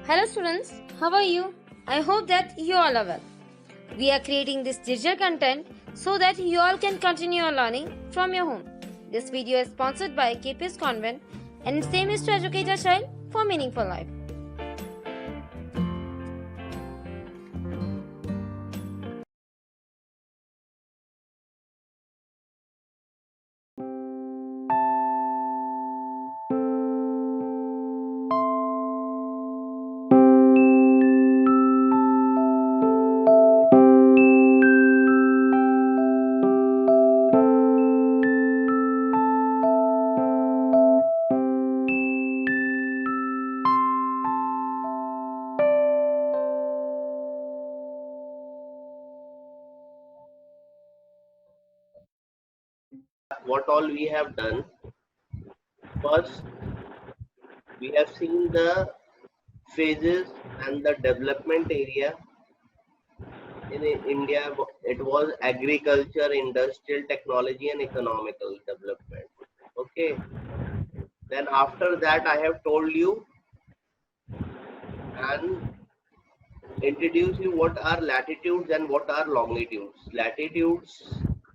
Hello students, how are you? I hope that you all are well. We are creating this digital content so that you all can continue your learning from your home. This video is sponsored by KPS Convent and its aim is to educate a child for meaningful life. What all we have done. First, we have seen the phases and the development area in India. It was agriculture, industrial, technology, and economical development. Okay. Then after that, I have told you and introduce you what are latitudes and what are longitudes. Latitudes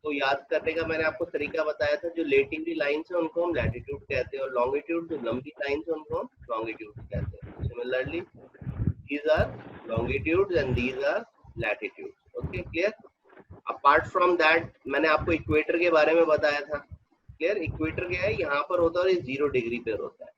तो याद करने का मैंने आपको तरीका बताया था. जो लेटिवली लाइन्स है उनको हम लैटिट्यूड कहते हैं और लॉन्गिट्यूड जो लंबी लाइन्स है उनको हम लॉन्गिट्यूड कहते हैं. Similarly these are longitudes and these are latitudes. Okay, clear? Apart from that मैंने आपको इक्वेटर के बारे में बताया था. क्लियर? इक्वेटर क्या है? यहाँ पर होता है और ये 0 डिग्री पर होता है.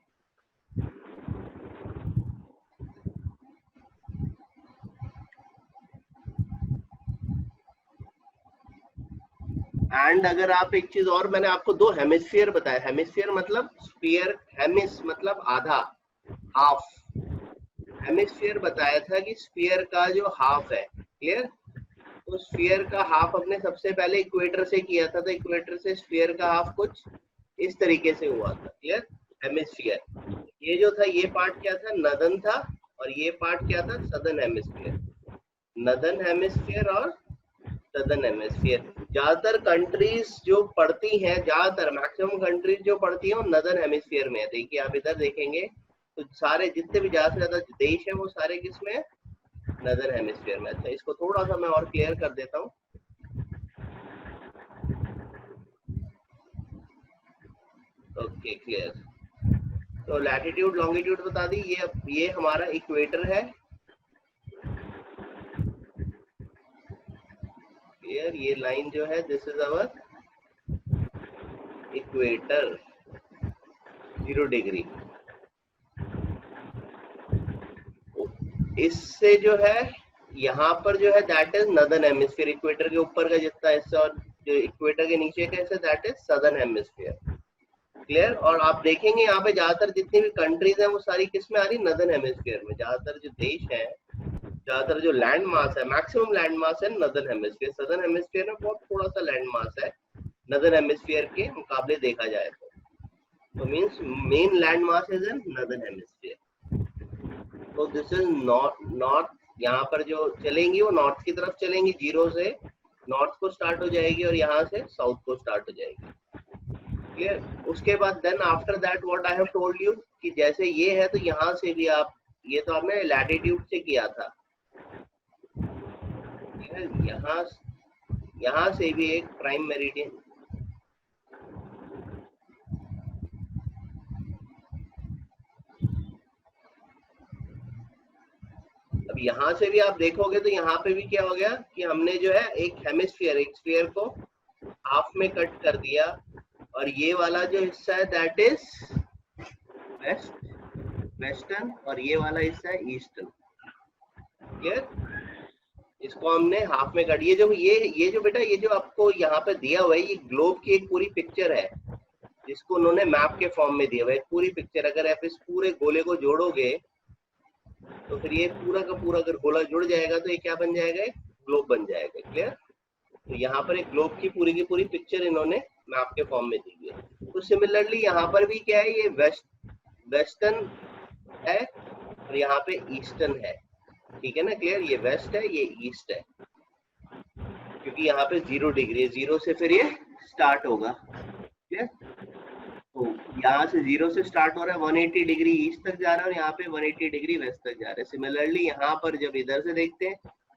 एंड अगर आप एक चीज और, मैंने आपको 2 हेमिस्फीयर बताया. हेमिस्फीयर मतलब स्फीयर, हेमिस मतलब आधा, हाफ. हेमिस्फीयर बताया था कि स्फीयर का जो हाफ है, क्लियर, तो स्फीयर का हाफ अपने सबसे पहले इक्वेटर से किया था. तो इक्वेटर से स्फीयर का हाफ कुछ इस तरीके से हुआ था. क्लियर? हेमिस्फीयर. ये जो था, ये पार्ट क्या था? नदन था. और ये पार्ट क्या था? Southern hemisphere. नदन हेमिस्फीयर और सदर्न हेमिस्फीयर. ज्यादातर कंट्रीज जो पड़ती हैं, ज्यादातर मैक्सिमम कंट्रीज जो पड़ती हैं वो नदर्न हेमिस्फीयर में है. देखिए आप इधर देखेंगे तो सारे जितने भी ज्यादा से ज्यादा देश है वो सारे किसमें है? नदर्न हेमिस्फीयर में. अच्छा, इसको थोड़ा सा मैं और क्लियर कर देता हूँ. Okay, clear. तो लैटिट्यूड लॉन्गिट्यूड बता दी. ये हमारा इक्वेटर है. क्लियर? ये लाइन जो है, this is our equator, 0 degree. इससे जो है यहाँ पर जो है that is northern hemisphere. Equator के ऊपर का जितना हिस्सा और जो इक्वेटर के नीचे का हिस्सा that is southern hemisphere. Clear? और आप देखेंगे यहाँ पे ज्यादातर जितनी भी कंट्रीज हैं वो सारी किस में आ रही? नदर्न हेमिस्फीयर में. ज्यादातर जो देश है, ज्यादातर जो लैंड मास है, मैक्सिमम लैंड मास है नदर्न हेमिस्फीयर. सदर्न हेमिस्फीयर में बहुत थोड़ा सा लैंड मास है नदर्न हेमिस्फीयर के मुकाबले देखा जाए तो means main land mass is in northern hemisphere. तो दिस इज नॉर्थ. यहाँ पर जो चलेंगी वो नॉर्थ की तरफ चलेंगी, 0 से नॉर्थ को स्टार्ट हो जाएगी और यहाँ से साउथ को स्टार्ट हो जाएगी. क्लियर? उसके बाद then after that what I have told you कि जैसे ये है तो यहाँ से भी आप, ये तो आपने लैटिट्यूड से किया था. यहाँ से भी एक प्राइम मेरिडियन, अब यहाँ से भी आप देखोगे तो यहाँ पे भी क्या हो गया कि हमने जो है एक हेमिस्फीयर, एक स्फीयर को हाफ में कट कर दिया और ये वाला जो हिस्सा है दैट इज वेस्टर्न और ये वाला हिस्सा है ईस्टर्न. क्लियर? इसको हमने हाफ में कट. ये जो बेटा, ये जो आपको यहाँ पे दिया हुआ है, ये ग्लोब की एक पूरी पिक्चर है जिसको उन्होंने मैप के फॉर्म में दिया हुआ है. पूरी पिक्चर, अगर आप इस पूरे गोले को जोड़ोगे तो फिर ये पूरा का पूरा अगर गोला जुड़ जाएगा तो ये क्या बन जाएगा? एक ग्लोब बन जाएगा. क्लियर? तो यहाँ पर एक ग्लोब की पूरी पिक्चर इन्होंने मैप के फॉर्म में दी है. तो सिमिलरली यहाँ पर भी क्या है? ये वेस्टर्न है और यहाँ पे ईस्टर्न है. ठीक है ना? क्लियर? ये वेस्ट है, ये ईस्ट है, क्योंकि यहाँ पे 0 डिग्री है. 0 से फिर ये स्टार्ट होगा. क्लियर? तो यहाँ से 0 से स्टार्ट हो रहा है, 180 डिग्री ईस्ट तक जा रहा है और यहाँ पे 180 डिग्री वेस्ट तक जा रहा है। सिमिलरली यहाँ पर जब इधर से देखते हैं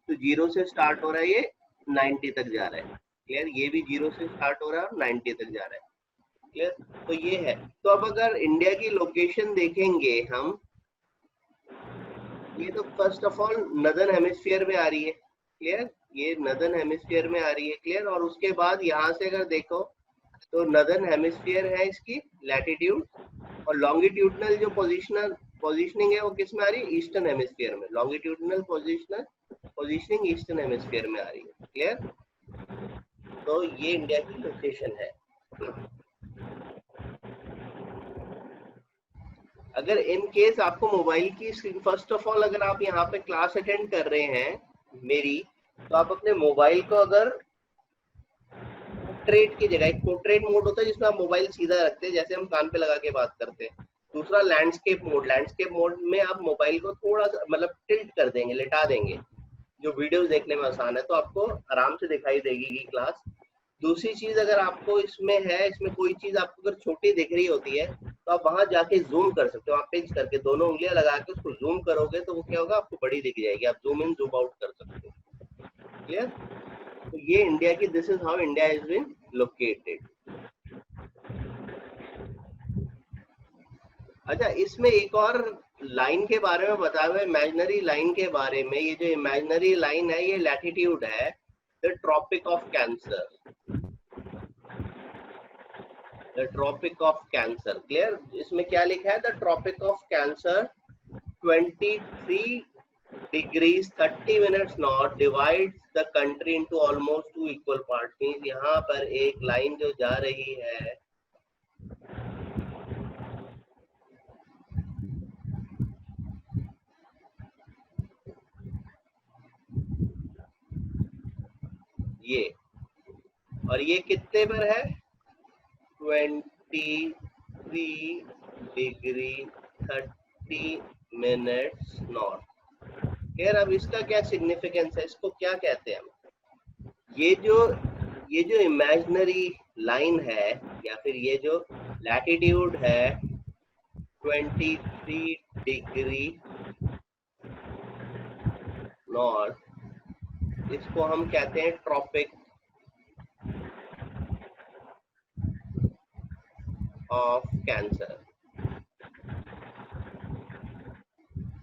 तो 0 से स्टार्ट हो रहा है, ये 90 तक जा रहा है। क्लियर, ये भी 0 से स्टार्ट हो रहा है और 90 तक जा रहा है। क्लियर, तो ये है। तो अब अगर इंडिया की लोकेशन देखेंगे हम, ये तो first of all northern hemisphere में आ रही है। क्लियर, ये नदर्न हेमिस्फीयर में आ रही है। क्लियर, और उसके बाद यहाँ से अगर देखो तो नदर्न हेमिस्फीयर है इसकी लैटिट्यूड, और लॉन्गिट्यूडनल जो पोजीशनिंग है वो किस में आ रही है, ईस्टर्न हेमिस्फीयर में। लॉन्गिट्यूडनल पोजीशनिंग ईस्टर्न हेमिस्फीयर में आ रही है। क्लियर, तो ये इंडिया की लोकेशन है। अगर इन केस आपको मोबाइल की स्क्रीन, फर्स्ट ऑफ ऑल अगर आप यहाँ पे क्लास अटेंड कर रहे हैं मेरी, तो आप अपने मोबाइल को अगर पोर्ट्रेट की जगह, एक पोर्ट्रेट मोड होता है जिसमें आप मोबाइल सीधा रखते हैं जैसे हम कान पे लगा के बात करते हैं। दूसरा लैंडस्केप मोड, लैंडस्केप मोड में आप मोबाइल को थोड़ा सा मतलब टिल्ट कर देंगे, लेटा देंगे, जो वीडियोस देखने में आसान है, तो आपको आराम से दिखाई देगी क्लास। दूसरी चीज, अगर आपको इसमें है, इसमें कोई चीज आपको अगर छोटी दिख रही होती है तो आप वहां जाके जूम कर सकते हो। आप पिंच करके दोनों उंगलियां लगा के उसको जूम करोगे तो वो क्या होगा, आपको बड़ी दिख जाएगी, आप जूम इन जूम आउट कर सकते हो। क्लियर, तो ये इंडिया की, this is how India is been located. अच्छा, इसमें एक और लाइन के बारे में बताया हुआ है, इमेजिनरी लाइन के बारे में। ये जो इमेजिनरी लाइन है ये लैटिट्यूड है, the Tropic of Cancer, the Tropic of Cancer. Clear, इसमें क्या लिखा है, the Tropic of Cancer 23 degrees 30 minutes north divides the country into almost 2 equal parts। Means यहाँ पर एक लाइन जो जा रही है, ये, और ये कितने पर है, 23 डिग्री 30 मिनट्स नॉर्थ। खैर, अब इसका क्या सिग्निफिकेंस है, इसको क्या कहते हैं हम, ये जो इमेजिनरी लाइन है या फिर ये जो लैटिट्यूड है 23 डिग्री नॉर्थ, इसको हम कहते हैं ट्रॉपिक ऑफ कैंसर।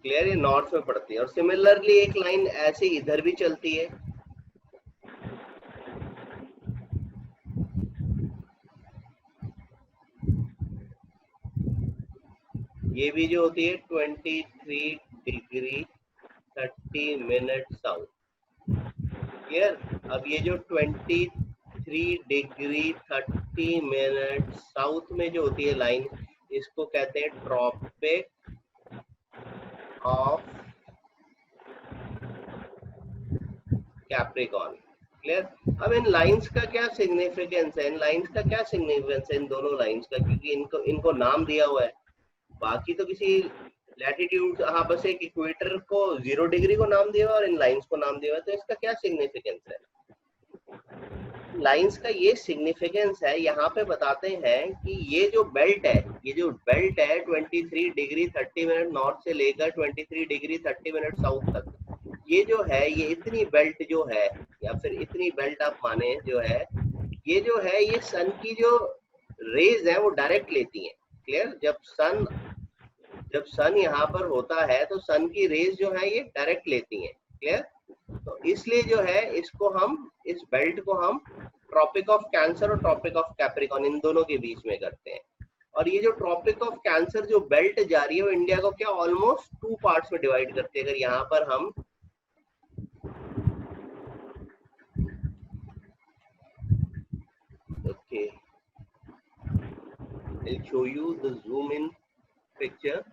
क्लियर, ये नॉर्थ में पड़ती है। और सिमिलरली एक लाइन ऐसे इधर भी चलती है, ये भी जो होती है 23 डिग्री 30 मिनट साउथ। क्लियर, अब ये जो 23 डिग्री 30 मिनट साउथ में जो होती है लाइन, इसको कहते हैं ट्रॉपिक ऑफ कैप्रिकॉर्न। क्लियर, अब इन लाइंस का क्या सिग्निफिकेंस है, इन लाइंस का क्या सिग्निफिकेंस है, इन दोनों लाइंस का, क्योंकि इनको नाम दिया हुआ है। बाकी तो किसी लैटिट्यूड, हाँ बस एक इक्वेटर को 0 डिग्री को नाम दिया हुआ और इन लाइंस को नाम दिया हुआ है, तो इसका क्या सिग्निफिकेंस है। लाइंस का ये सिग्निफिकेंस है, यहाँ पे बताते हैं कि ये जो बेल्ट है, ये जो बेल्ट है 23 डिग्री 30 मिनट नॉर्थ से लेकर 23 डिग्री 30 मिनट साउथ तक, ये जो है, ये इतनी बेल्ट जो है, या फिर इतनी बेल्ट आप माने जो है, ये जो है, ये सन की जो रेज है वो डायरेक्ट लेती है। क्लियर, जब सन यहाँ पर होता है तो सन की रेज जो है ये डायरेक्ट लेती है। क्लियर, तो इसलिए जो है इसको हम, इस बेल्ट को हम ट्रॉपिक ऑफ कैंसर और ट्रॉपिक ऑफ कैप्रिकॉर्न इन दोनों के बीच में करते हैं। और ये जो ट्रॉपिक ऑफ कैंसर जो बेल्ट जा रही है वो इंडिया को क्या ऑलमोस्ट 2 पार्ट्स में डिवाइड करती है। अगर यहाँ पर हम okay, I'll show you the zoom in picture.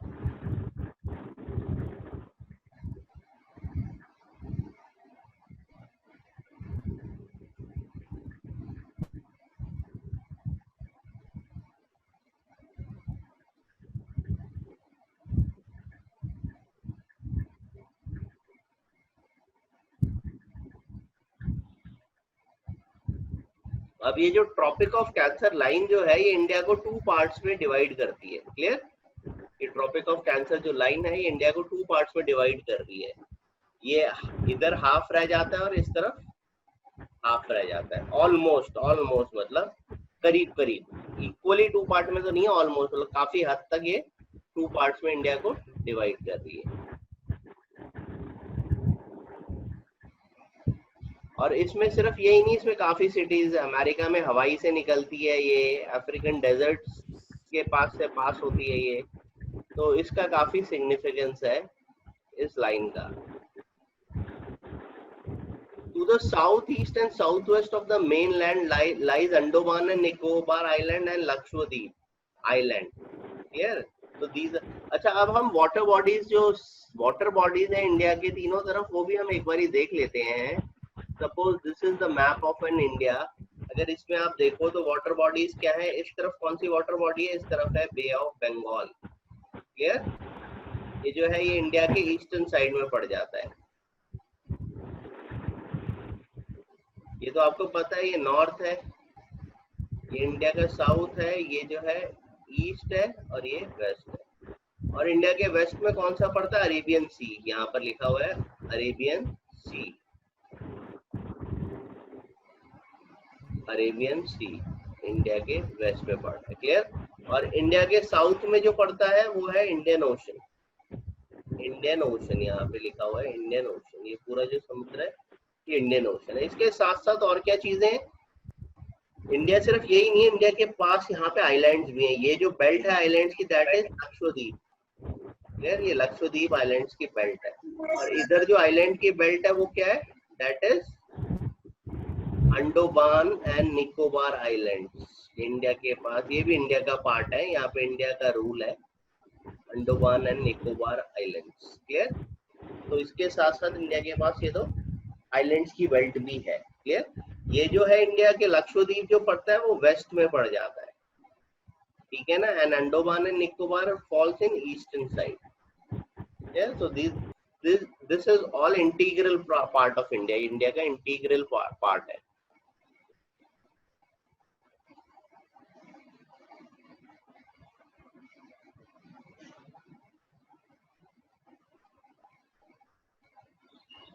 अब ये जो ट्रॉपिक ऑफ कैंसर लाइन जो है ये इंडिया को 2 पार्ट्स में डिवाइड करती है। क्लियर? ये ट्रॉपिक ऑफ कैंसर जो लाइन है ये इंडिया को 2 पार्ट्स में डिवाइड कर रही है। ये इधर हाफ रह जाता है और इस तरफ हाफ रह जाता है। ऑलमोस्ट मतलब करीब करीब इक्वली 2 पार्ट में तो नहीं है, ऑलमोस्ट मतलब काफी हद तक ये 2 पार्ट्स में इंडिया को डिवाइड कर रही है। और इसमें सिर्फ यही नहीं, इसमें काफी सिटीज, अमेरिका में हवाई से निकलती है ये, अफ्रीकन डेजर्ट के पास से पास होती है ये, तो इसका काफी सिग्निफिकेंस है इस लाइन का। To the southeast and southwest of the mainland lies Andaman and Nicobar Island and Lakshadweep Island. Clear? तो these, अच्छा अब हम वाटर बॉडीज, जो वाटर बॉडीज है इंडिया के तीनों तरफ, वो भी हम एक बार देख लेते हैं। Suppose this is the map of an India. अगर इसमें आप देखो तो वाटर बॉडीज क्या है, इस तरफ कौन सी वाटर बॉडी है, इस तरफ है बे ऑफ बंगाल। क्लियर? ये जो है ये इंडिया के ईस्टर्न साइड में पड़ जाता है। ये तो आपको पता है, ये नॉर्थ है, ये इंडिया का साउथ है, ये जो है ईस्ट है और ये वेस्ट है। और इंडिया के वेस्ट में कौन सा पड़ता है, अरेबियन सी, यहाँ पर लिखा हुआ है अरेबियन सी। अरेबियन सी इंडिया के वेस्ट में पड़ता है। क्लियर? और इंडिया के साउथ में जो पड़ता है वो है इंडियन ओशन। इंडियन ओशन यहाँ पे लिखा हुआ है, इंडियन ओशन, ये पूरा जो समुद्र है ये इंडियन ओशन है। इसके साथ साथ और क्या चीजें हैं, इंडिया सिर्फ यही नहीं है, इंडिया के पास यहाँ पे आइलैंड्स भी हैं। ये जो बेल्ट है आइलैंड्स की, दैट इज लक्षद्वीप। क्लियर? ये लक्षद्वीप आइलैंड्स की बेल्ट है। और इधर जो आइलैंड की बेल्ट है वो क्या है, that is Andaman and Nicobar islands. India के पास, ये भी इंडिया का पार्ट है, यहाँ पे इंडिया का रूल है, Andaman and Nicobar islands. Clear? तो इसके साथ साथ इंडिया के पास ये तो आइलैंड्स की बेल्ट भी है। क्लियर? ये जो है इंडिया के लक्षद्वीप जो पड़ता है वो वेस्ट में पड़ जाता है, ठीक है ना, and Andaman and Nicobar falls in eastern side. So this is all integral part of India, India का इंटीग्रल पार्ट है।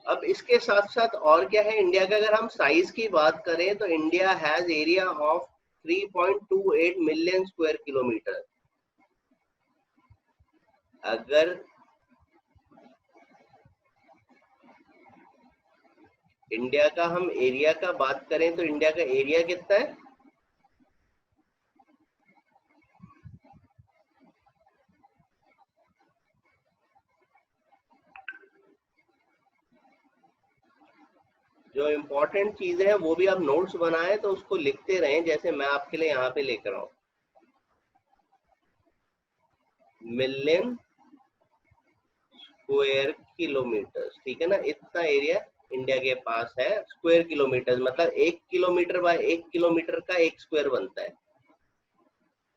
अब इसके साथ साथ और क्या है इंडिया का, अगर हम साइज की बात करें तो India has area of 3.28 million square kilometre. अगर इंडिया का हम एरिया का बात करें तो इंडिया का एरिया कितना है, जो इम्पोर्टेंट चीजें हैं वो भी आप नोट्स बनाए तो उसको लिखते रहें, जैसे मैं आपके लिए यहाँ पे लेकर आऊं। मिलियन स्क्वायर किलोमीटर, ठीक है ना, इतना एरिया इंडिया के पास है। स्क्वायर किलोमीटर मतलब 1 किलोमीटर बाय 1 किलोमीटर का 1 स्क्वायर बनता है।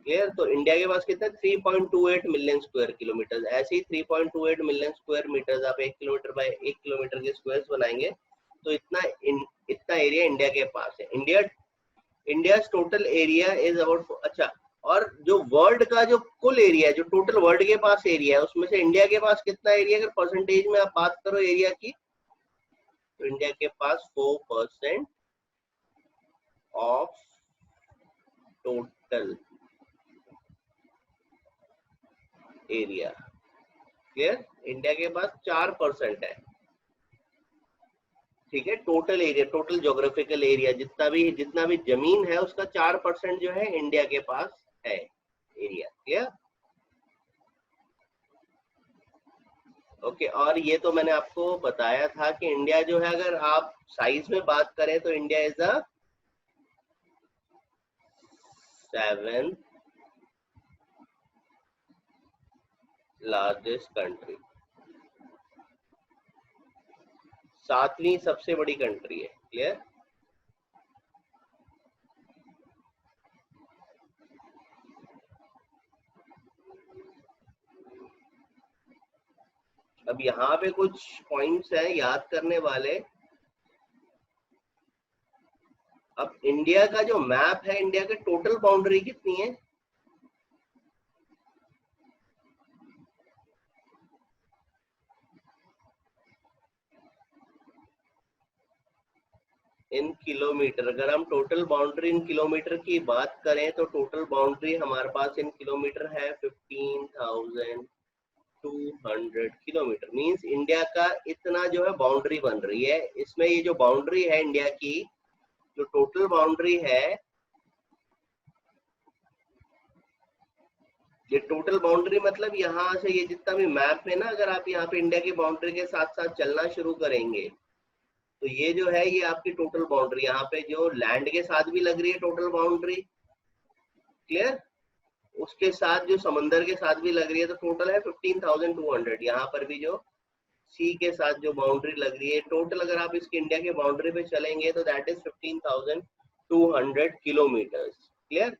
क्लियर? तो इंडिया के पास कितना, 3.28 मिलियन स्क्वायर किलोमीटर। ऐसे ही 3.28 मिलियन स्क्वायर मीटर आप 1 किलोमीटर बाय 1 किलोमीटर के स्क्वायर्स बनाएंगे तो इतना एरिया इंडिया के पास है। India total area is about, अच्छा, और जो वर्ल्ड का जो कुल एरिया है, जो टोटल वर्ल्ड के पास एरिया है, उसमें से इंडिया के पास कितना एरिया, अगर परसेंटेज में आप बात करो एरिया की, तो इंडिया के पास 4% of total area. Clear? India के पास 4% है, ठीक है, total area, total geographical area, जितना भी जमीन है उसका 4% जो है इंडिया के पास है एरिया। क्लियर? ओके, और ये तो मैंने आपको बताया था कि इंडिया जो है, अगर आप साइज में बात करें तो India is the 7th largest country, 7वीं सबसे बड़ी कंट्री है। क्लियर? अब यहाँ पे कुछ पॉइंट्स हैं याद करने वाले। अब इंडिया का जो मैप है, इंडिया की टोटल बाउंड्री कितनी है? इन किलोमीटर, अगर हम टोटल बाउंड्री इन किलोमीटर की बात करें तो टोटल बाउंड्री हमारे पास इन किलोमीटर है 15,200 किलोमीटर। मींस इंडिया का इतना जो है बाउंड्री बन रही है। इसमें ये जो बाउंड्री है इंडिया की, जो टोटल बाउंड्री है, ये टोटल बाउंड्री मतलब यहाँ से ये जितना भी मैप है ना, अगर आप यहाँ पे इंडिया की बाउंड्री के साथ साथ चलना शुरू करेंगे तो ये जो है ये आपकी टोटल बाउंड्री, यहाँ पे जो लैंड के साथ भी लग रही है टोटल बाउंड्री, क्लियर, उसके साथ जो समंदर के साथ भी लग रही है, तो टोटल है 15,200। यहाँ पर भी जो सी के साथ जो बाउंड्री लग रही है टोटल, अगर आप इसकी इंडिया के बाउंड्री पे चलेंगे तो दैट इज 15,200 किलोमीटर्स, क्लियर।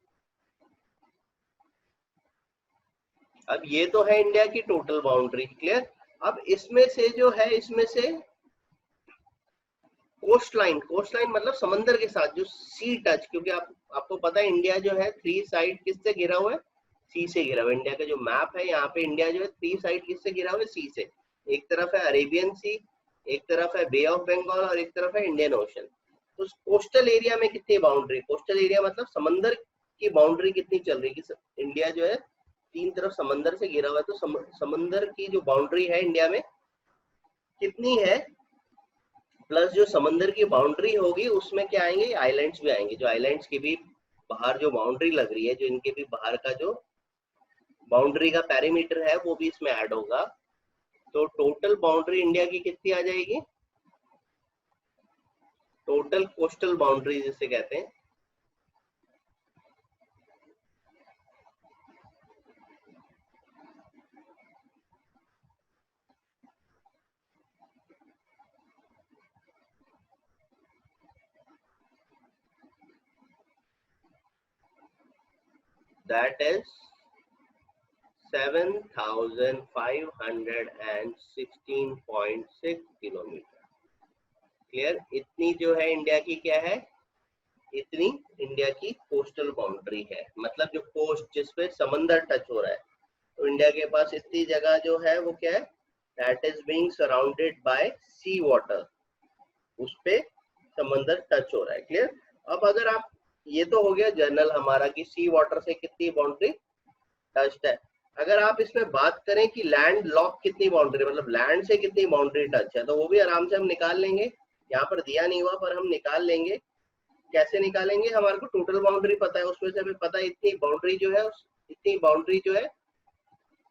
अब ये तो है इंडिया की टोटल बाउंड्री, क्लियर। अब इसमें से जो है, इसमें से कोस्ट लाइन, कोस्ट लाइन मतलब समंदर के साथ जो सी टच, क्योंकि आपको पता है इंडिया जो है 3 साइड किससे घिरा हुआ है? सी से घिरा हुआ है। इंडिया का जो मैप है यहाँ पे इंडिया जो है 3 साइड किससे घिरा हुआ है? सी से। एक तरफ है अरेबियन सी, एक तरफ है बे ऑफ बंगाल और एक तरफ है इंडियन ओशन। तो कोस्टल एरिया में कितनी बाउंड्री, कोस्टल एरिया मतलब समंदर की बाउंड्री कितनी चल रही है? इंडिया जो है 3 तरफ समंदर से घिरा हुआ है, तो समंदर की जो बाउंड्री है इंडिया में कितनी है, प्लस जो समंदर की बाउंड्री होगी उसमें क्या आएंगे? आइलैंड्स भी आएंगे। जो आइलैंड्स की भी बाहर जो बाउंड्री लग रही है, जो इनके भी बाहर का जो बाउंड्री का पैरीमीटर है वो भी इसमें ऐड होगा। तो टोटल बाउंड्री इंडिया की कितनी आ जाएगी? टोटल कोस्टल बाउंड्री जिसे कहते हैं, दैट इज 7,516.6 किलोमीटर, क्लियर। इतनी जो है इंडिया की क्या है? इतनी इंडिया की कोस्टल बाउंड्री है, मतलब जो कोस्ट जिसपे समंदर टच हो रहा है। तो इंडिया के पास इतनी जगह जो है वो क्या है? That is being surrounded by sea water, उस पे समंदर टच हो रहा है, क्लियर। अब अगर आप, ये तो हो गया जनरल हमारा कि सी वाटर से कितनी बाउंड्री टच्ड है। अगर आप इसमें बात करें कि लैंड लॉक कितनी बाउंड्री, मतलब लैंड से कितनी बाउंड्री टच है, तो वो भी आराम से हम निकाल लेंगे। यहाँ पर दिया नहीं हुआ पर हम निकाल लेंगे। कैसे निकालेंगे? हमारे को टोटल बाउंड्री पता है, उसमें से हमें पता है इतनी बाउंड्री जो है, इतनी बाउंड्री जो है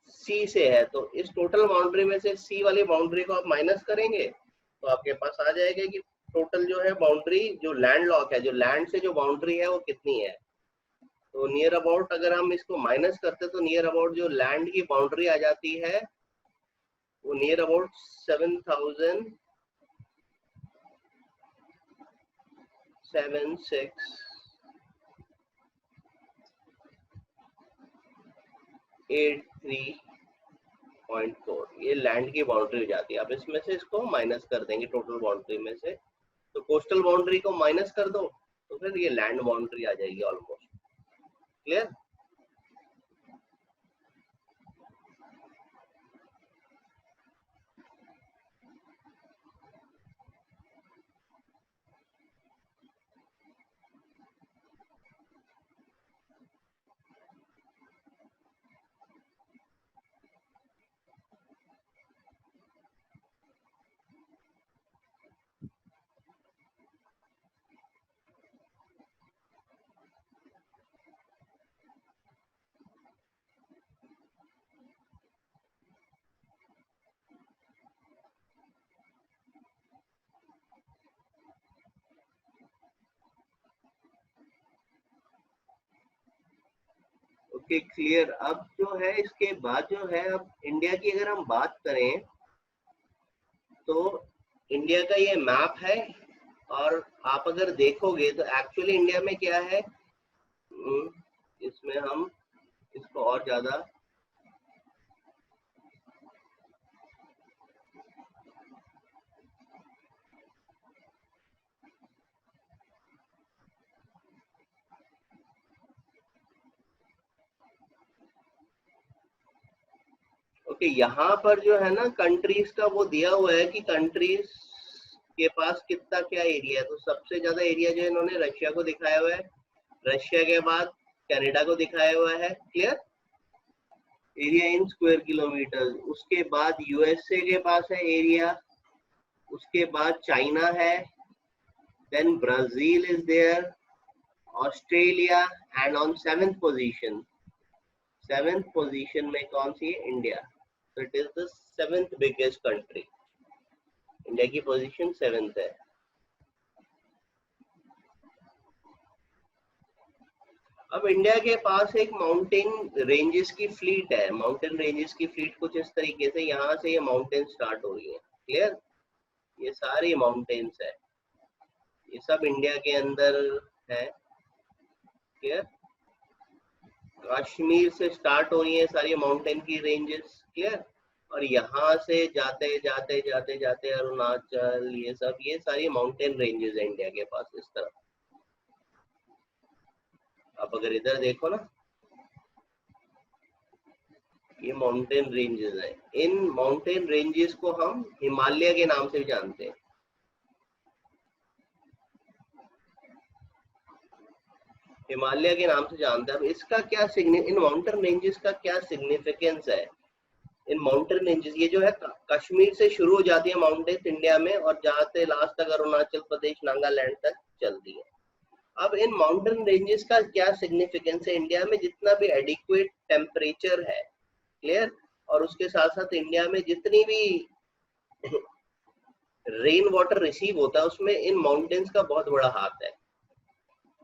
सी से है। तो इस टोटल बाउंड्री में से सी वाली बाउंड्री को आप माइनस करेंगे तो आपके पास आ जाएगा कि टोटल जो है बाउंड्री, जो लैंड लॉक है, जो लैंड से जो बाउंड्री है वो कितनी है। तो नियर अबाउट अगर हम इसको माइनस करते तो नियर अबाउट जो लैंड की बाउंड्री आ जाती है वो नियर अबाउट 7,683.4, ये लैंड की बाउंड्री हो जाती है। अब इसमें से इसको माइनस कर देंगे टोटल बाउंड्री में से, तो कोस्टल बाउंड्री को माइनस कर दो तो फिर ये लैंड बाउंड्री आ जाएगी ऑलमोस्ट, क्लियर। Okay, clear. अब जो है इसके बाद जो है, अब इंडिया की अगर हम बात करें तो इंडिया का ये मैप है, और आप अगर देखोगे तो एक्चुअली इंडिया में क्या है, इसमें हम इसको और ज्यादा कि यहाँ पर जो है ना कंट्रीज का वो दिया हुआ है कि कंट्रीज के पास कितना क्या एरिया है। तो सबसे ज्यादा एरिया जो इन्होंने रशिया को दिखाया हुआ है, रशिया के बाद कनाडा को दिखाया हुआ है, clear, area in square kilometre. उसके बाद यूएसए के पास है एरिया, उसके बाद चाइना है, then Brazil is there, Australia, and on seventh position में कौन सी है? इंडिया। तो it is the seventh biggest country. India की पोजीशन सेवेंथ है। अब इंडिया के पास एक माउंटेन रेंजेस की फ्लीट है। माउंटेन रेंजेस की फ्लीट कुछ इस तरीके से, यहाँ से ये माउंटेन स्टार्ट हो रही है, क्लियर, ये सारी माउंटेन्स है, ये सब इंडिया के अंदर है, क्लियर। कश्मीर से स्टार्ट हो रही है सारी माउंटेन की रेंजेस, क्लियर, और यहाँ से जाते जाते जाते जाते अरुणाचल, ये सब, ये सारी माउंटेन रेंजेस है इंडिया के पास इस तरह। आप अगर इधर देखो ना, ये माउंटेन रेंजेस है। इन माउंटेन रेंजेस को हम हिमालय के नाम से भी जानते हैं। हिमालय के नाम से जानते हैं। अब इसका क्या इन माउंटेन रेंजेस का क्या सिग्निफिकेंस है? इन माउंटेन रेंजेस, ये जो है कश्मीर से शुरू हो जाती है माउंटेन्स इंडिया में और जाते लास्ट तक अरुणाचल प्रदेश, नागालैंड तक चलती है। अब इन माउंटेन रेंजेस का क्या सिग्निफिकेंस है इंडिया में? जितना भी एडिक्वेट टेम्परेचर है, क्लियर, और उसके साथ साथ इंडिया में जितनी भी रेन वाटर रिसीव होता है उसमें इन माउंटेन्स का बहुत बड़ा हाथ है।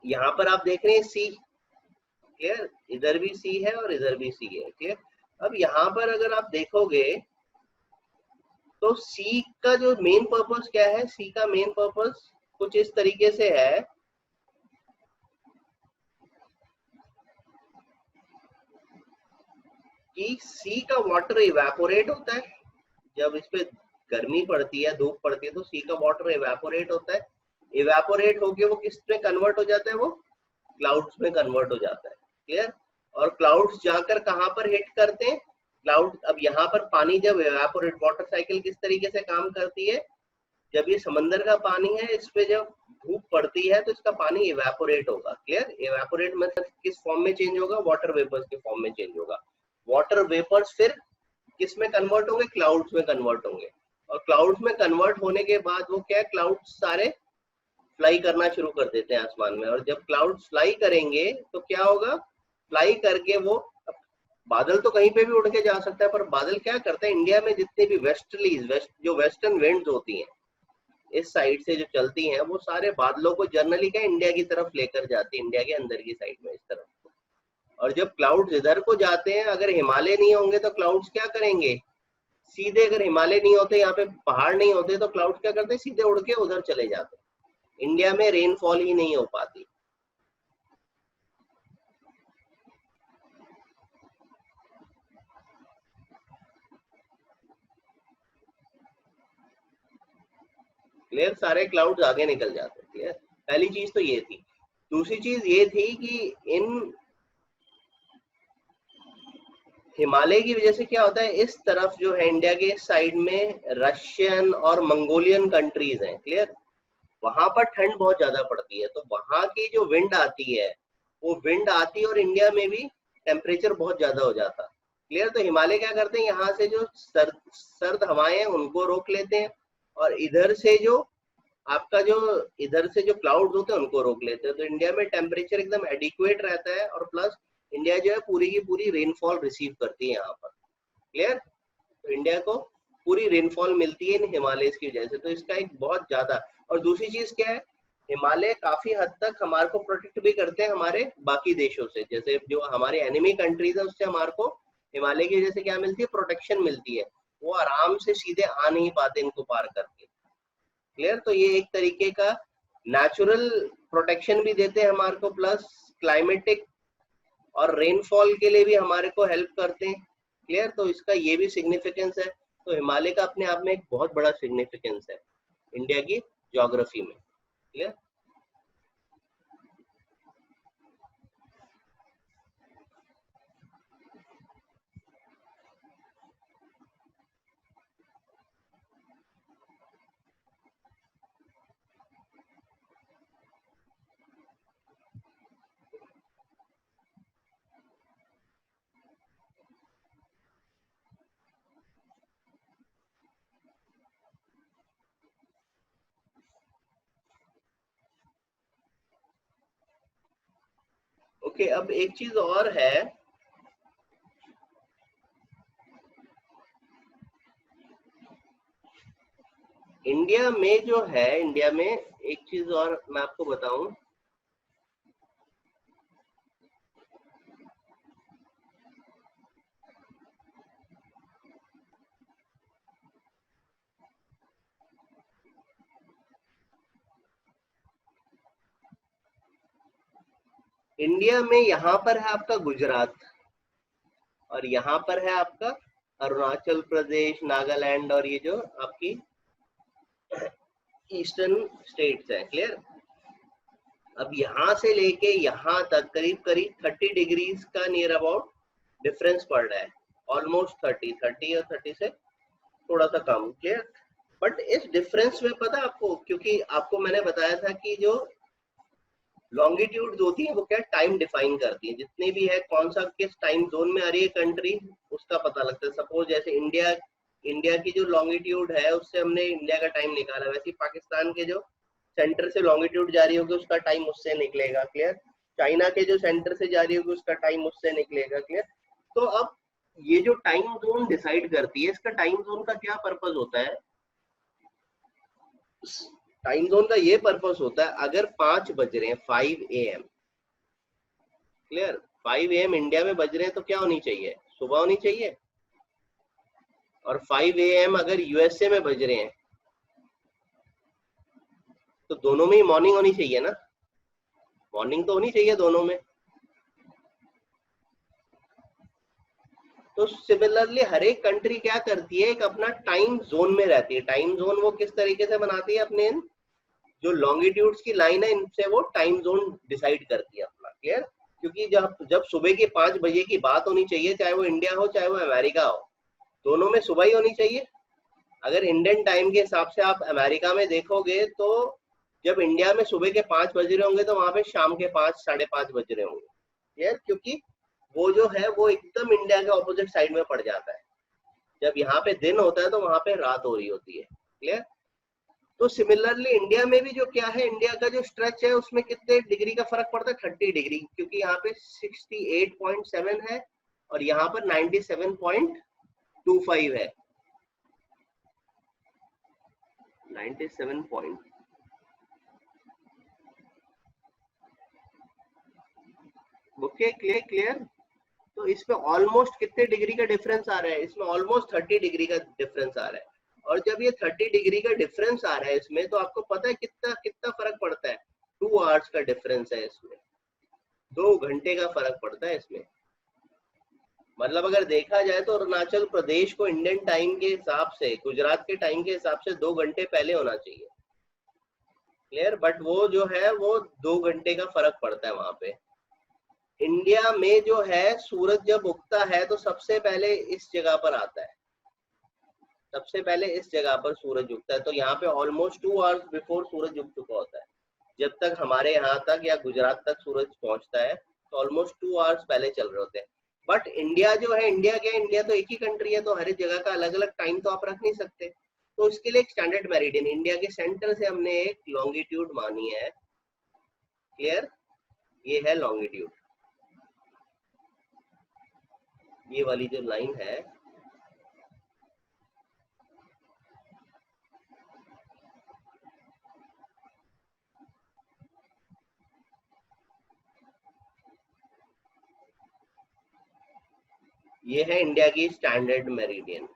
यहाँ पर आप देख रहे हैं सी, क्लियर, इधर भी सी है और इधर भी सी है, क्लियर। अब यहाँ पर अगर आप देखोगे तो सी का जो मेन पर्पस क्या है? सी का मेन पर्पस कुछ इस तरीके से है कि सी का वाटर इवेपोरेट होता है जब इस पे गर्मी पड़ती है, धूप पड़ती है, तो सी का वाटर इवेपोरेट होता है। इवेपोरेट होके वो किस में कन्वर्ट हो जाता है? वो क्लाउड्स में कन्वर्ट हो जाता है, क्लियर। और क्लाउड्स जाकर कहाँ पर हिट करते हैं? क्लाउड, अब यहाँ पर पानी जब इवेपोरेट, वाटर साइकिल किस तरीके से काम करती है? जब ये समंदर का पानी है, इस पे जब धूप पड़ती है तो इसका पानी इवेपोरेट होगा, क्लियर। इवेपोरेट मतलब किस फॉर्म में चेंज होगा? वाटर वेपर्स के फॉर्म में चेंज होगा। वाटर वेपर्स फिर किस में कन्वर्ट होंगे? क्लाउड्स में कन्वर्ट होंगे। और क्लाउड्स में कन्वर्ट होने के बाद वो क्या, क्लाउड्स सारे फ्लाई करना शुरू कर देते हैं आसमान में। और जब क्लाउड्स फ्लाई करेंगे तो क्या होगा? फ्लाई करके वो, बादल तो कहीं पे भी उड़ के जा सकता है, पर बादल क्या करते हैं? इंडिया में जितने भी जो वेस्टर्न विंड्स होती हैं इस साइड से जो चलती हैं, वो सारे बादलों को जनरली क्या इंडिया की तरफ लेकर जाती है, इंडिया के अंदर की साइड में इस तरफ। और जब क्लाउड्स इधर को जाते हैं, अगर हिमालय नहीं होंगे तो क्लाउड्स क्या करेंगे? सीधे, अगर हिमालय नहीं होते, यहाँ पे पहाड़ नहीं होते, तो क्लाउड्स क्या करते हैं? सीधे उड़ के उधर चले जाते हैं। इंडिया में रेनफॉल ही नहीं हो पाती। क्लियर, सारे क्लाउड्स आगे निकल जाते हैं, क्लियर। पहली चीज तो ये थी। दूसरी चीज ये थी कि इन हिमालय की वजह से क्या होता है, इस तरफ जो है इंडिया के साइड में रशियन और मंगोलियन कंट्रीज हैं, क्लियर। वहां पर ठंड बहुत ज्यादा पड़ती है, तो वहां की जो विंड आती है, वो विंड आती है और इंडिया में भी टेम्परेचर बहुत ज्यादा हो जाता, क्लियर। तो हिमालय क्या करते हैं, यहाँ से जो सर्द हवाएं हैं उनको रोक लेते हैं, और इधर से जो आपका जो इधर से जो क्लाउड्स होते हैं उनको रोक लेते हैं। तो इंडिया में टेम्परेचर एकदम एडिक्वेट रहता है, और प्लस इंडिया जो है पूरी की पूरी रेनफॉल रिसीव करती है यहाँ पर, क्लियर। तो इंडिया को पूरी रेनफॉल मिलती है इन हिमालय की वजह से। तो इसका एक बहुत ज्यादा, और दूसरी चीज क्या है, हिमालय काफी हद तक हमारे को प्रोटेक्ट भी करते हैं हमारे बाकी देशों से। जैसे जो हमारे एनिमी कंट्रीज है उससे हमारे को हिमालय की वजह से क्या मिलती है? प्रोटेक्शन मिलती है। वो आराम से सीधे आ नहीं पाते इनको पार करके, क्लियर। तो ये एक तरीके का नेचुरल प्रोटेक्शन भी देते हैं हमारे को, प्लस क्लाइमेटिक और रेनफॉल के लिए भी हमारे को हेल्प करते हैं, क्लियर। तो इसका ये भी सिग्निफिकेंस है। तो हिमालय का अपने आप में एक बहुत बड़ा सिग्निफिकेंस है इंडिया की ज्योग्राफी में, क्लियर। ओके, अब एक चीज और है, इंडिया में जो है, इंडिया में एक चीज और मैं आपको बताऊं, इंडिया में यहाँ पर है आपका गुजरात और यहाँ पर है आपका अरुणाचल प्रदेश, नागालैंड और ये जो आपकी ईस्टर्न स्टेट्स है। क्लियर? अब यहाँ से लेके यहाँ तक करीब करीब 30 डिग्रीज का नियर अबाउट डिफरेंस पड़ रहा है, ऑलमोस्ट 30 और 30 से थोड़ा सा कम। क्लियर? बट इस डिफरेंस में पता आपको, क्योंकि आपको मैंने बताया था कि जो लॉन्गिट्यूड होती है वो क्या टाइम डिफाइन करती है, जितने भी है कौन सा किस टाइम जोन में आ रही है कंट्री, उसका पता लगता है। सपोज जैसे इंडिया की जो लॉन्गिट्यूड है उससे हमने इंडिया का टाइम निकाला, वैसे पाकिस्तान के जो सेंटर से लॉन्गिट्यूड जारी होगी उसका टाइम उससे निकलेगा। क्लियर? चाइना के जो सेंटर से जारी होगी उसका टाइम उससे निकलेगा। क्लियर? तो अब ये जो टाइम जोन डिसाइड करती है, इसका टाइम जोन का क्या पर्पज होता है? टाइम जोन का ये पर्पस होता है, अगर 5 बज रहे हैं 5 AM, क्लियर, 5 AM इंडिया में बज रहे हैं तो क्या होनी चाहिए? सुबह होनी चाहिए। और 5 AM अगर यूएसए में बज रहे हैं तो दोनों में ही मॉर्निंग होनी चाहिए ना, मॉर्निंग तो होनी चाहिए दोनों में। तो सिमिलरली हर एक कंट्री क्या करती है, एक अपना टाइम जोन में रहती है। टाइम जोन वो किस तरीके से बनाती है, अपने जो लॉन्गिट्यूड्स की लाइन है इनसे वो टाइम जोन डिसाइड करती है अपना। क्लियर? क्योंकि जब सुबह के 5 बजे की बात होनी चाहिए, चाहे वो इंडिया हो चाहे वो अमेरिका हो, दोनों में सुबह ही होनी चाहिए। अगर इंडियन टाइम के हिसाब से आप अमेरिका में देखोगे तो जब इंडिया में सुबह के 5 बज रहे होंगे तो वहां पे शाम के 5 साढ़े 5 बज रहे होंगे। क्लियर? क्योंकि वो जो है वो एकदम इंडिया के ऑपोजिट साइड में पड़ जाता है। जब यहाँ पे दिन होता है तो वहां पे रात हो रही होती है। क्लियर? तो सिमिलरली इंडिया में भी जो क्या है, इंडिया का जो स्ट्रेच है उसमें कितने डिग्री का फर्क पड़ता है? 30 डिग्री, क्योंकि यहाँ पे 68.7 है और यहाँ पर 97.25 है। 97 ओके, क्लियर। तो इसमें ऑलमोस्ट कितने डिग्री का डिफरेंस आ रहा है? इसमें ऑलमोस्ट 30 डिग्री का डिफरेंस आ रहा है। और जब ये 30 डिग्री का डिफरेंस आ रहा है इसमें, तो आपको पता है कितना कितना फर्क पड़ता है? 2 आवर्स का डिफरेंस है इसमें, 2 घंटे का फर्क पड़ता है इसमें। मतलब अगर देखा जाए तो अरुणाचल प्रदेश को इंडियन टाइम के हिसाब से, गुजरात के टाइम के हिसाब से 2 घंटे पहले होना चाहिए। क्लियर? बट वो जो है वो 2 घंटे का फर्क पड़ता है वहां पे। इंडिया में जो है सूरज जब उगता है तो सबसे पहले इस जगह पर आता है, सबसे पहले इस जगह पर सूरज उगता है। तो यहाँ पे ऑलमोस्ट 2 आवर्स बिफोर सूरज उग चुका होता है। जब तक हमारे यहाँ तक या गुजरात तक सूरज पहुंचता है तो ऑलमोस्ट 2 आवर्स पहले चल रहे होते हैं। बट इंडिया जो है, इंडिया क्या है, इंडिया तो एक ही कंट्री है, तो हर एक जगह का अलग अलग टाइम तो आप रख नहीं सकते। तो इसके लिए एक स्टैंडर्ड मेरिडियन, इंडिया के सेंटर से हमने एक लॉन्गिट्यूड मानी है। क्लियर? ये है लॉन्गिट्यूड, ये वाली जो लाइन है ये है इंडिया की स्टैंडर्ड मेरिडियन।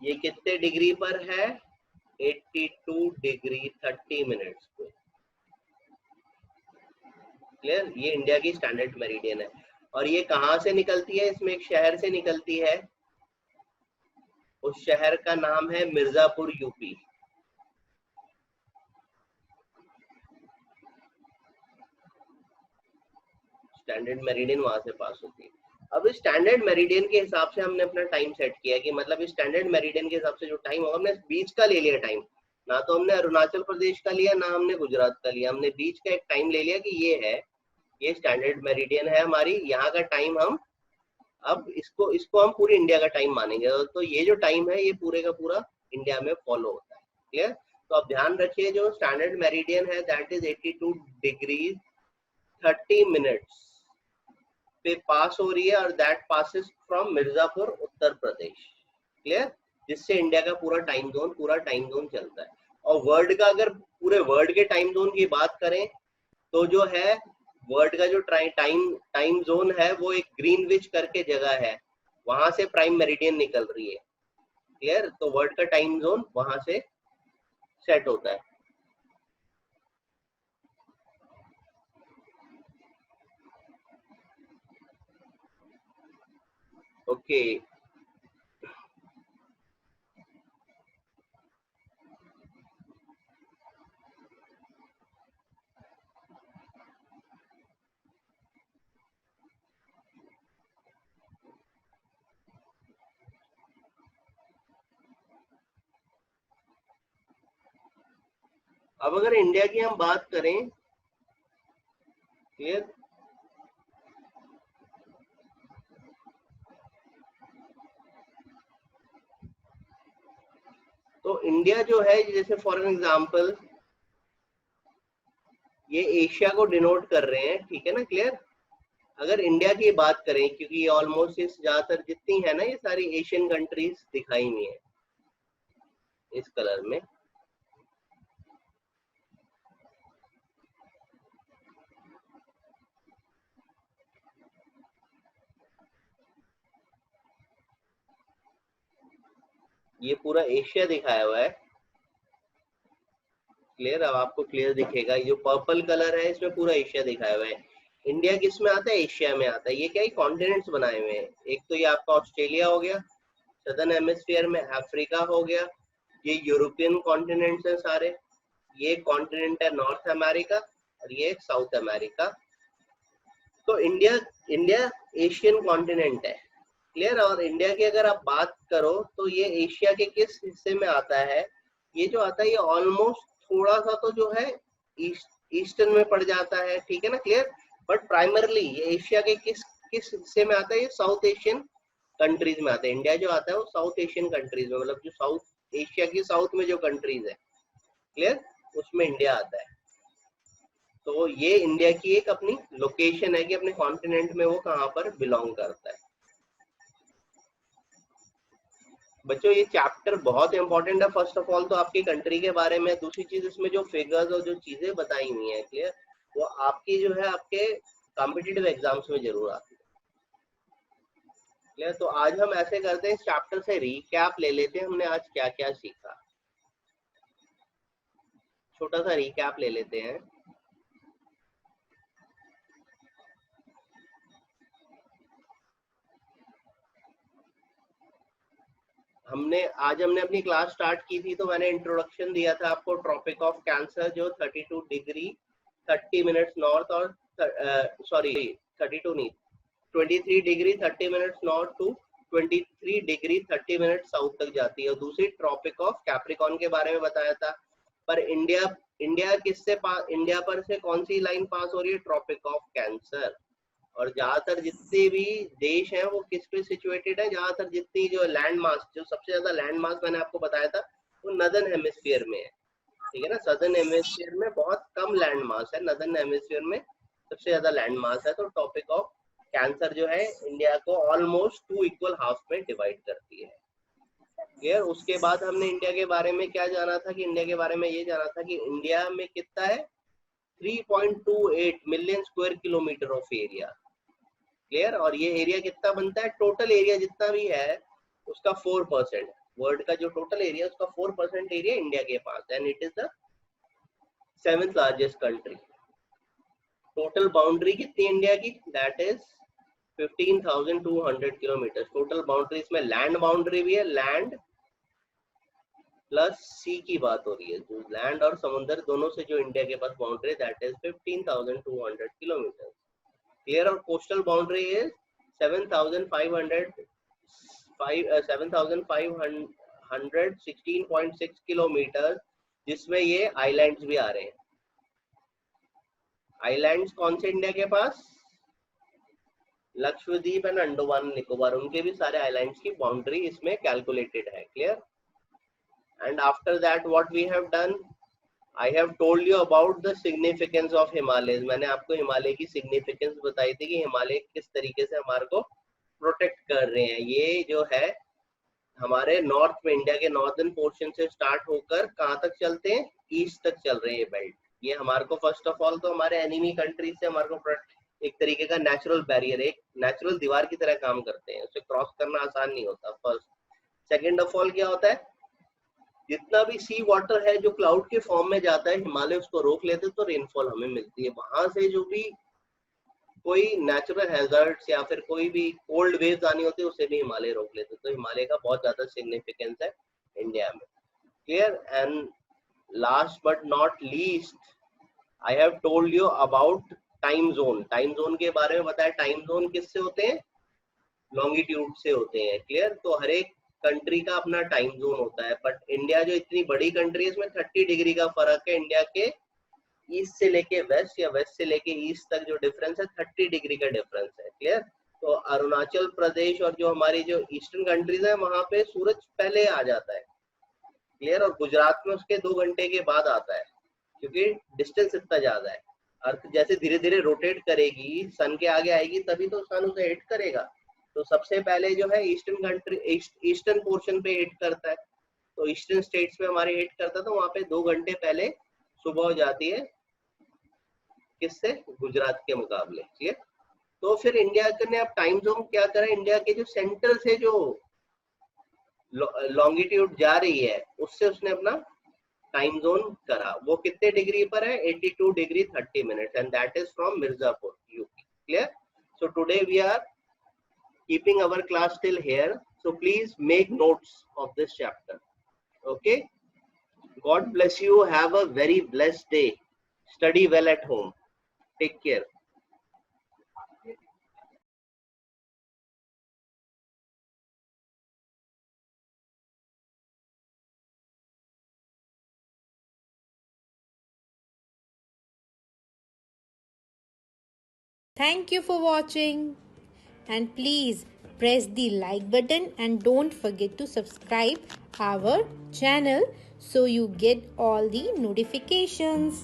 ये कितने डिग्री पर है? 82 डिग्री 30 मिनट्स पे। क्लियर? ये इंडिया की स्टैंडर्ड मेरिडियन है। और ये कहाँ से निकलती है? इसमें एक शहर से निकलती है, उस शहर का नाम है मिर्जापुर, यूपी। स्टैंडर्ड मेरिडियन वहां से पास होती है। अब इस स्टैंडर्ड मेरिडियन के हिसाब से हमने अपना टाइम सेट किया कि मतलब इस स्टैंडर्ड मेरिडियन के हिसाब से जो टाइम होगा, हमने बीच का ले लिया टाइम। ना तो हमने अरुणाचल प्रदेश का लिया, ना हमने गुजरात का लिया, हमने बीच का एक टाइम ले लिया कि ये है, ये स्टैंडर्ड मेरिडियन है हमारी, यहाँ का टाइम हम अब इसको हम पूरी इंडिया का टाइम मानेंगे। तो ये जो टाइम है ये पूरे का पूरा इंडिया में फॉलो होता है। क्लियर? तो आप ध्यान रखिए, जो स्टैंडर्ड मेरिडियन है दैट इज 82 डिग्री 30 मिनट्स पे पास हो रही है और that passes from Mirzapur Uttar Pradesh. Clear? जिससे इंडिया का पूरा टाइम जोन चलता है। और वर्ल्ड का अगर पूरे वर्ल्ड के टाइम जोन की बात करें तो जो है वर्ल्ड का जो टाइम जोन है वो एक ग्रीनविच करके जगह है, वहां से प्राइम मेरिडियन निकल रही है। क्लियर? तो वर्ल्ड का टाइम जोन वहां से सेट होता है। ओके अब अगर इंडिया की हम बात करें, क्लियर, तो इंडिया जो है जैसे फॉर एग्जांपल ये एशिया को डिनोट कर रहे हैं, ठीक है ना? क्लियर? अगर इंडिया की बात करें, क्योंकि ये ऑलमोस्ट इस ज्यादातर जितनी है ना ये सारी एशियन कंट्रीज दिखाई हुई है इस कलर में। ये पूरा एशिया दिखाया हुआ है। क्लियर? अब आपको क्लियर दिखेगा, जो पर्पल कलर है इसमें पूरा एशिया दिखाया हुआ है। इंडिया किस में आता है? एशिया में आता है। ये क्या है? कॉन्टिनेंट्स बनाए हुए हैं। एक तो ये आपका ऑस्ट्रेलिया हो गया, सदर्न हेमिस्फीयर में अफ्रीका हो गया, ये यूरोपियन कॉन्टिनेंट्स हैं सारे, ये कॉन्टिनेंट है नॉर्थ अमेरिका और ये साउथ अमेरिका। तो इंडिया एशियन कॉन्टिनेंट है। क्लियर? और इंडिया की अगर आप बात करो तो ये एशिया के किस हिस्से में आता है? ये जो आता है ये ऑलमोस्ट थोड़ा सा तो जो है ईस्टर्न में पड़ जाता है, ठीक है ना? क्लियर? बट प्राइमरली ये एशिया के किस किस हिस्से में आता है? ये साउथ एशियन कंट्रीज में आता है। इंडिया जो आता है वो साउथ एशियन कंट्रीज में, मतलब जो साउथ एशिया की साउथ में जो कंट्रीज है, क्लियर, उसमें इंडिया आता है। तो ये इंडिया की एक अपनी लोकेशन है कि अपने कॉन्टिनेंट में वो कहाँ पर बिलोंग करता है। बच्चों ये चैप्टर बहुत इंपॉर्टेंट है। फर्स्ट ऑफ ऑल तो आपकी कंट्री के बारे में, दूसरी चीज इसमें जो फिगर्स और जो चीजें बताई हुई हैं, क्लियर, वो आपकी जो है आपके कॉम्पिटिटिव एग्जाम्स में जरूर आती है। क्लियर? तो आज हम ऐसे करते हैं, इस चैप्टर से रिकैप ले लेते हैं, हमने आज क्या क्या सीखा, छोटा सा रिकैप ले लेते हैं। हमने अपनी क्लास स्टार्ट की थी तो मैंने इंट्रोडक्शन दिया था आपको ट्रॉपिक ऑफ कैंसर, जो 32 डिग्री 30 मिनट्स नॉर्थ और 32 नहीं 23 degree 30 minutes north to 23 degree 30 minute south तक जाती है। और दूसरी ट्रॉपिक ऑफ कैप्रिकॉन के बारे में बताया था। पर इंडिया पर से कौन सी लाइन पास हो रही है? Tropic of Cancer. और ज्यादातर जितने भी देश हैं वो किस पे सिचुएटेड है? ज्यादातर जितनी जो लैंड मास, जो सबसे ज्यादा लैंड मास मैंने आपको बताया था वो नदर्न हेमिस्फीयर में है, ठीक है ना? सदर्न हेमिस्फीयर में बहुत कम लैंड मास है, नदर्न हेमिस्फीयर में सबसे ज्यादा लैंड मास है। तो टॉपिक ऑफ कैंसर जो है इंडिया को ऑलमोस्ट 2 इक्वल हाफ में डिवाइड करती है। क्लियर? उसके बाद हमने इंडिया के बारे में क्या जाना था? कि इंडिया के बारे में ये जाना था कि इंडिया में कितना है? 3.28 million square kilometre of area. Clear? और ये एरिया कितना बनता है? टोटल एरिया जितना भी है उसका 4%, वर्ल्ड का जो टोटल एरिया उसका 4% एरिया इंडिया के पास है, and it is the 7th largest country. Total boundary कितनी इंडिया की? That is 15,200 kilometre total boundary. इसमें लैंड बाउंड्री भी है, लैंड प्लस सी की बात हो रही है, जो लैंड और समुद्र दोनों से जो इंडिया के पास boundary, that is 15,200 kilometre. Clear? और कोस्टल बाउंड्री इज 7,516.6 किलोमीटर, जिसमें ये आइलैंड्स भी आ रहे हैं। आइलैंड्स कौन से इंडिया के पास? लक्षद्वीप एंड अंडमान निकोबार, उनके भी सारे आइलैंड्स की बाउंड्री इसमें कैलकुलेटेड है। Clear? And after that what we have done, I have told you about the significance of Himalaya, मैंने आपको हिमालय की सिग्निफिकेंस बताई थी कि हिमालय किस तरीके से हमारे को प्रोटेक्ट कर रहे हैं। ये जो है हमारे नॉर्थ में, इंडिया के नॉर्दर्न पोर्शन से स्टार्ट होकर कहाँ तक चलते हैं, ईस्ट तक चल रहे हैं ये बेल्ट। ये हमारे को फर्स्ट ऑफ ऑल तो हमारे एनिमी कंट्रीज से हमारे को एक तरीके का नेचुरल बैरियर, एक नेचुरल दीवार की तरह काम करते हैं, उसे क्रॉस करना आसान नहीं होता फर्स्ट। सेकेंड ऑफ ऑल क्या होता है, जितना भी सी वाटर है जो क्लाउड के फॉर्म में जाता है, हिमालय उसको रोक लेते तो रेनफॉल हमें मिलती है। वहां से जो भी कोई नेचुरल हैजर्ड्स या फिर कोई भी कोल्ड वेव्स आनी होती है उसे भी हिमालय रोक लेते, तो हिमालय का बहुत ज्यादा सिग्निफिकेंस है इंडिया में। Clear. And last but not least, I have told you about time zone. Time zone के बारे में बताया, टाइम जोन किससे होते हैं, लॉन्गिट्यूड से होते हैं। क्लियर। तो हर एक कंट्री का अपना टाइम जोन होता है, बट इंडिया जो इतनी बड़ी कंट्री है इसमें 30 डिग्री का फर्क है। इंडिया के ईस्ट से लेके वेस्ट या वेस्ट से लेके ईस्ट तक जो डिफरेंस है 30 डिग्री का डिफरेंस है। क्लियर। तो अरुणाचल प्रदेश और जो हमारी जो ईस्टर्न कंट्रीज है वहां पे सूरज पहले आ जाता है। क्लियर। और गुजरात में उसके 2 घंटे के बाद आता है, क्योंकि डिस्टेंस इतना ज्यादा है। अर्थ जैसे धीरे धीरे रोटेट करेगी, सन के आगे आएगी तभी तो सन उसे हिट करेगा। तो सबसे पहले जो है ईस्टर्न कंट्री, ईस्टर्न पोर्शन पे हिट करता है, तो ईस्टर्न स्टेट्स में हमारे हिट करता है, तो वहां पे 2 घंटे पहले सुबह हो जाती है, किससे, गुजरात के मुकाबले। ठीक है। तो फिर इंडिया ने अब टाइम जोन क्या करा, इंडिया के जो सेंटर से जो लॉन्गिट्यूड जा रही है उससे उसने अपना टाइम जोन करा। वो कितने डिग्री पर है, 82 degree 30 minute, and that is from Mirzapur, UP. Clear. So today we are keeping our class till here, so please make notes of this chapter. Okay, God bless you, have a very blessed day, study well at home, take care. Thank you for watching, and please press the like button and don't forget to subscribe our channel so you get all the notifications.